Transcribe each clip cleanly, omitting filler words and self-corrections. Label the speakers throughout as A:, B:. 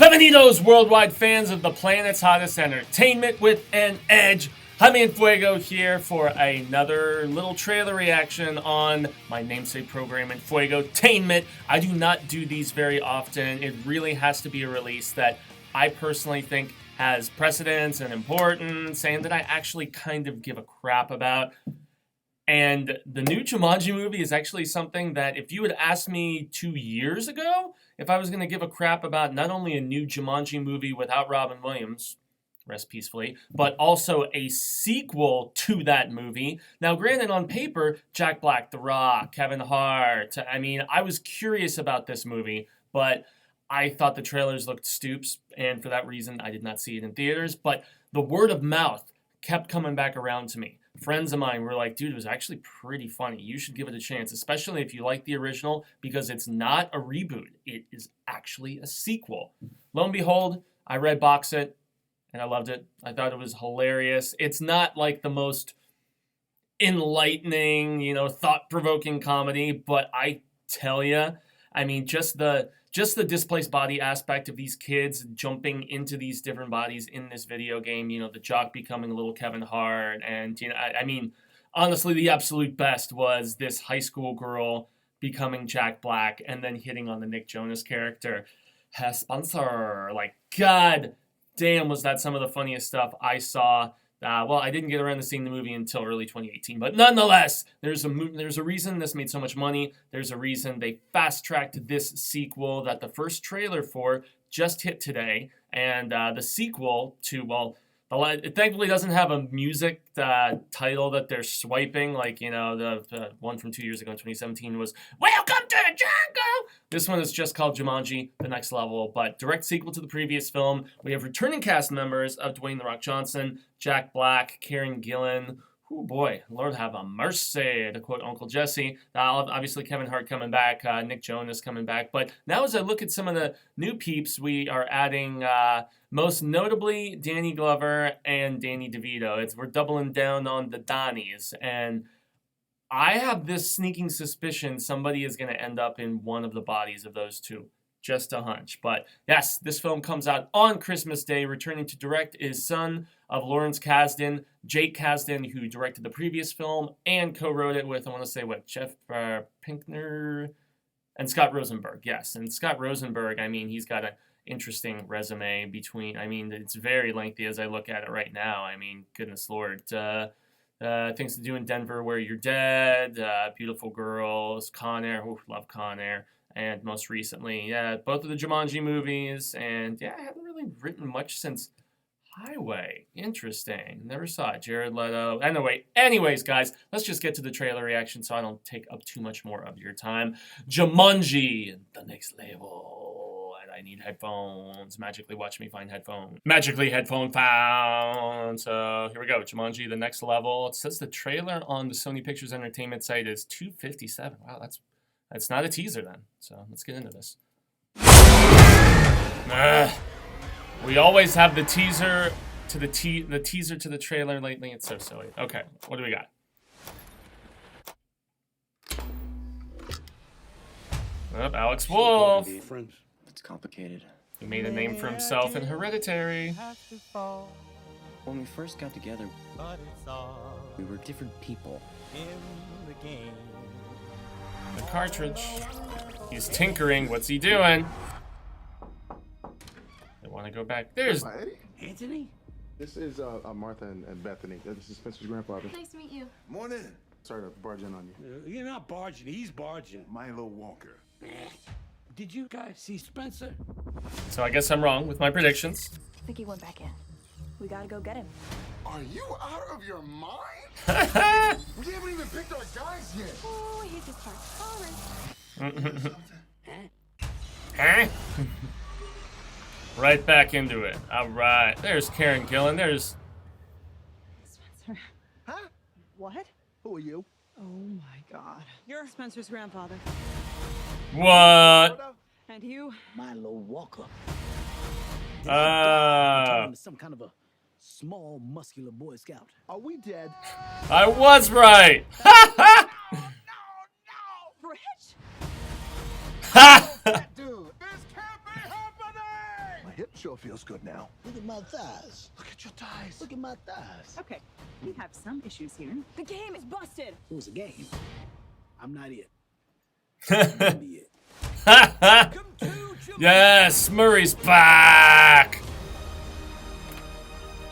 A: Bienvenidos, worldwide fans of the planet's hottest entertainment with an edge. Jaime En Fuego here for another little trailer reaction on my namesake program, Enfuegotainment. I do not do these very often. It really has to be a release that I personally think has precedence and importance and that I actually kind of give a crap about. And the new Jumanji movie is actually something that if you had asked me 2 years ago, if I was going to give a crap about not only a new Jumanji movie without Robin Williams, rest peacefully, but also a sequel to that movie. Now, granted, on paper, Jack Black, The Rock, Kevin Hart, I mean, I was curious about this movie, but I thought the trailers looked stoops, and for that reason, I did not see it in theaters. But the word of mouth kept coming back around to me. Friends of mine were like, dude, it was actually pretty funny. You should give it a chance, especially if you like the original, because it's not a reboot. It is actually a sequel. Lo and behold, I read box it, and I loved it. I thought it was hilarious. It's not like the most enlightening, thought-provoking comedy, but I tell you, I mean, just the displaced body aspect of these kids jumping into these different bodies in this video game, the jock becoming a little Kevin Hart, and, I mean, honestly, the absolute best was this high school girl becoming Jack Black and then hitting on the Nick Jonas character. Herr Spencer, like, god damn, was that some of the funniest stuff I saw. Well, I didn't get around to seeing the movie until early 2018, but nonetheless, there's a reason this made so much money. There's a reason they fast-tracked this sequel that the first trailer for just hit today, and the sequel to, well, it thankfully doesn't have a music title that they're swiping, like, the one from 2 years ago in 2017 was Welcome to the Jungle! This one is just called Jumanji, The Next Level, but direct sequel to the previous film. We have returning cast members of Dwayne "The Rock" Johnson, Jack Black, Karen Gillan, oh boy, Lord have a mercy, to quote Uncle Jesse. Obviously Kevin Hart coming back, Nick Jonas coming back, but now as I look at some of the new peeps, we are adding most notably Dannys Glover and Dannys Devito. We're doubling down on the Dannys, and I have this sneaking suspicion somebody is going to end up in one of the bodies of those two. Just a hunch. But yes, this film comes out on Christmas Day. Returning to direct is son of Lawrence Kasdan, Jake Kasdan, who directed the previous film and co-wrote it with, I want to say, Jeff Pinkner and Scott Rosenberg. Yes, and Scott Rosenberg, I mean, he's got an interesting resume it's very lengthy as I look at it right now. I mean, goodness Lord. Things to Do in Denver, Where You're Dead, Beautiful Girls, Con Air, love Con Air. And most recently, both of the Jumanji movies. And I haven't really written much since Highway. Interesting. Never saw it. Jared Leto. Anyways, guys, let's just get to the trailer reaction so I don't take up too much more of your time. Jumanji, The Next Level. And I need headphones. Magically watch me find headphones. Magically headphone found. So here we go. Jumanji, The Next Level. It says the trailer on the Sony Pictures Entertainment site is 257. Wow, that's not a teaser then, so let's get into this. We always have the teaser to the teaser to the trailer lately. It's so silly. Okay, what do we got? Alex Wolff.
B: It's complicated.
A: He made a name for himself in Hereditary.
B: When we first got together, we were different people.
A: The cartridge. He's tinkering. What's he doing? I want to go back. There's
C: Anthony.
D: This is Martha and Bethany. This is Spencer's grandfather.
E: Nice to meet you.
C: Morning.
D: Sorry to barge in on you.
C: You're not barging. He's barging.
D: Milo Walker.
C: Did you guys see Spencer?
A: So I guess I'm wrong with my predictions.
E: I think he went back in. We gotta go get him.
D: Are you out of your mind? We haven't even picked our guys yet.
E: Oh, he just started.
A: Huh? Right back into it. All right. There's Karen Gillan. There's
E: Spencer.
F: Huh?
E: What?
F: Who are you?
E: Oh my God. You're Spencer's grandfather.
A: what?
E: And you?
F: Milo Walker.
G: Some kind of a small, muscular Boy Scout.
F: Are we dead?
A: I was right.
E: Rich?
A: Ha!
D: Dude, this can't be happening! Sure feels good now.
F: Look at my thighs.
D: Look at your thighs.
F: Look at my thighs.
E: Okay, we have some issues here. The game is busted.
G: It was a game. I'm not it. I'm gonna be it.
A: Yes, Murray's back.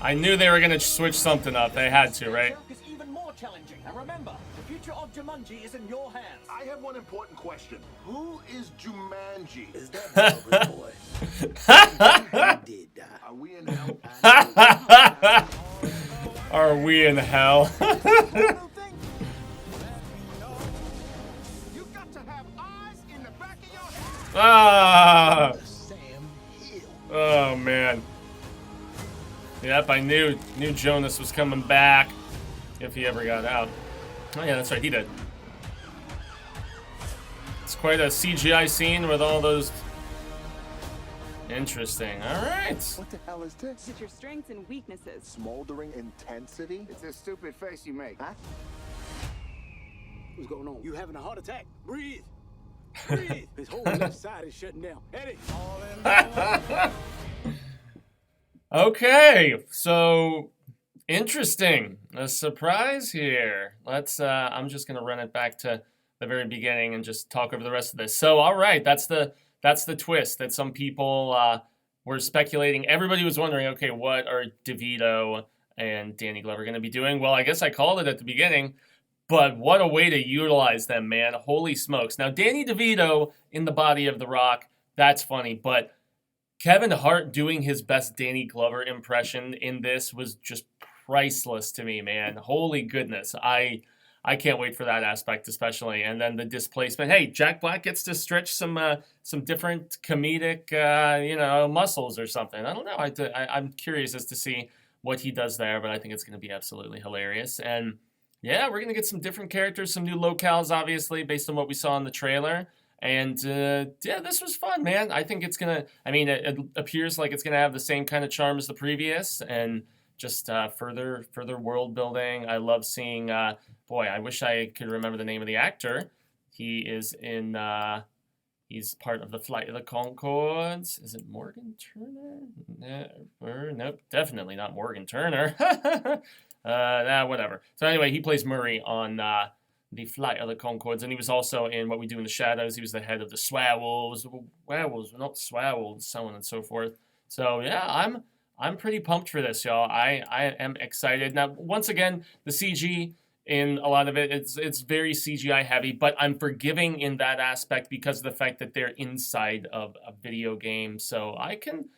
A: I knew they were gonna switch something up. They had to, right?
H: It's even more challenging. And remember, the future of Jumanji is in your hands.
D: I have one important question. Who is Jumanji?
G: Is that Glover, boy? He did die.
D: Are we in hell?
A: Are we in hell?
D: You got to have eyes in the back of your head.
A: Ah!
F: Sam Hill.
A: Oh man. Yep, I knew Jonas was coming back if he ever got out. Oh yeah, that's right, he did. It's quite a CGI scene with all those. Interesting. All right.
D: What the hell is this?
E: It's your strengths and weaknesses.
D: Smoldering intensity? It's a stupid face you make. Huh?
G: What's going on? You having a heart attack? Breathe. Breathe. His whole left side is shutting down. Eddie.
A: Okay, so interesting. A surprise here. Let's. I'm just gonna run it back to the very beginning and just talk over the rest of this. So, all right, that's the twist that some people were speculating. Everybody was wondering, okay, what are DeVito and Danny Glover going to be doing? Well, I guess I called it at the beginning, but what a way to utilize them, man. Holy smokes. Now, Danny DeVito in the body of The Rock, that's funny, but Kevin Hart doing his best Danny Glover impression in this was just priceless to me, man. Holy goodness. I can't wait for that aspect, especially. And then the displacement. Hey, Jack Black gets to stretch some different comedic, muscles or something. I don't know. I'm curious as to see what he does there, but I think it's going to be absolutely hilarious. And yeah, we're going to get some different characters, some new locales, obviously, based on what we saw in the trailer. And yeah, this was fun, man. I think it's going to, it appears like it's going to have the same kind of charm as the previous and just further world building. I love seeing, boy, I wish I could remember the name of the actor. He is in, he's part of the Flight of the Conchords. Is it Morgan Turner? Nope, definitely not Morgan Turner. Whatever. So anyway, he plays Murray on the Flight of the Conchords, and he was also in What We Do in the Shadows. He was the head of the werewolves, not Swirewolves, so on and so forth. So yeah, I'm pretty pumped for this, y'all. I am excited. Now, once again, the CG in a lot of it, it's very CGI heavy, but I'm forgiving in that aspect because of the fact that they're inside of a video game. So I can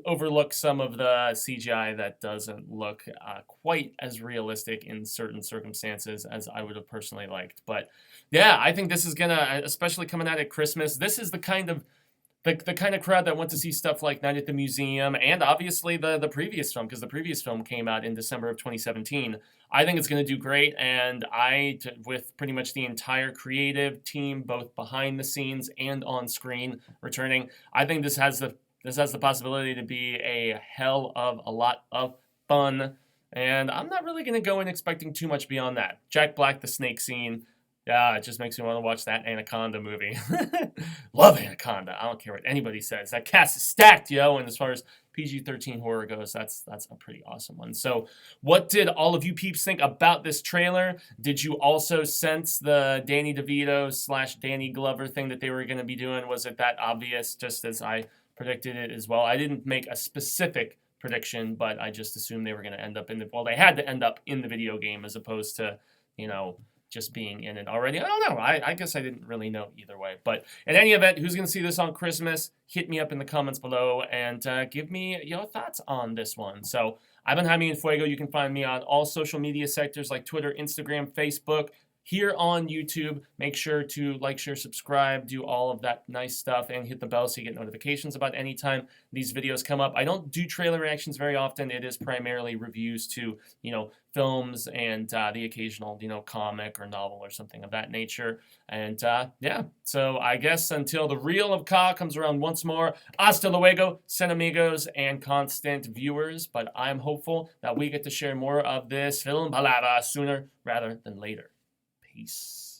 A: overlook some of the CGI that doesn't look quite as realistic in certain circumstances as I would have personally liked. But yeah, I think this is gonna, especially coming out at Christmas, this is the kind of crowd that went to see stuff like Night at the Museum and obviously the previous film, because the previous film came out in December of 2017. I think it's going to do great, and with pretty much the entire creative team, both behind the scenes and on screen, returning, I think this has the possibility to be a hell of a lot of fun, and I'm not really going to go in expecting too much beyond that. Jack Black, the snake scene, yeah, it just makes me want to watch that Anaconda movie. Love Anaconda. I don't care what anybody says. That cast is stacked, yo. And as far as PG-13 horror goes, that's a pretty awesome one. So what did all of you peeps think about this trailer? Did you also sense the Danny DeVito / Danny Glover thing that they were going to be doing? Was it that obvious, just as I predicted it as well? I didn't make a specific prediction, but I just assumed they were going to end up they had to end up in the video game as opposed to, just being in it already. I don't know. I guess I didn't really know either way. But in any event, who's going to see this on Christmas? Hit me up in the comments below and give me your thoughts on this one. So I've been Jaime En Fuego. You can find me on all social media sectors like Twitter, Instagram, Facebook, here on YouTube. Make sure to like, share, subscribe, do all of that nice stuff, and hit the bell so you get notifications about any time these videos come up. I don't do trailer reactions very often. It is primarily reviews to, films and the occasional, comic or novel or something of that nature. And yeah, so I guess until the reel of Ka comes around once more, hasta luego, cinemigos, and constant viewers. But I'm hopeful that we get to share more of this film palabra sooner rather than later. Peace.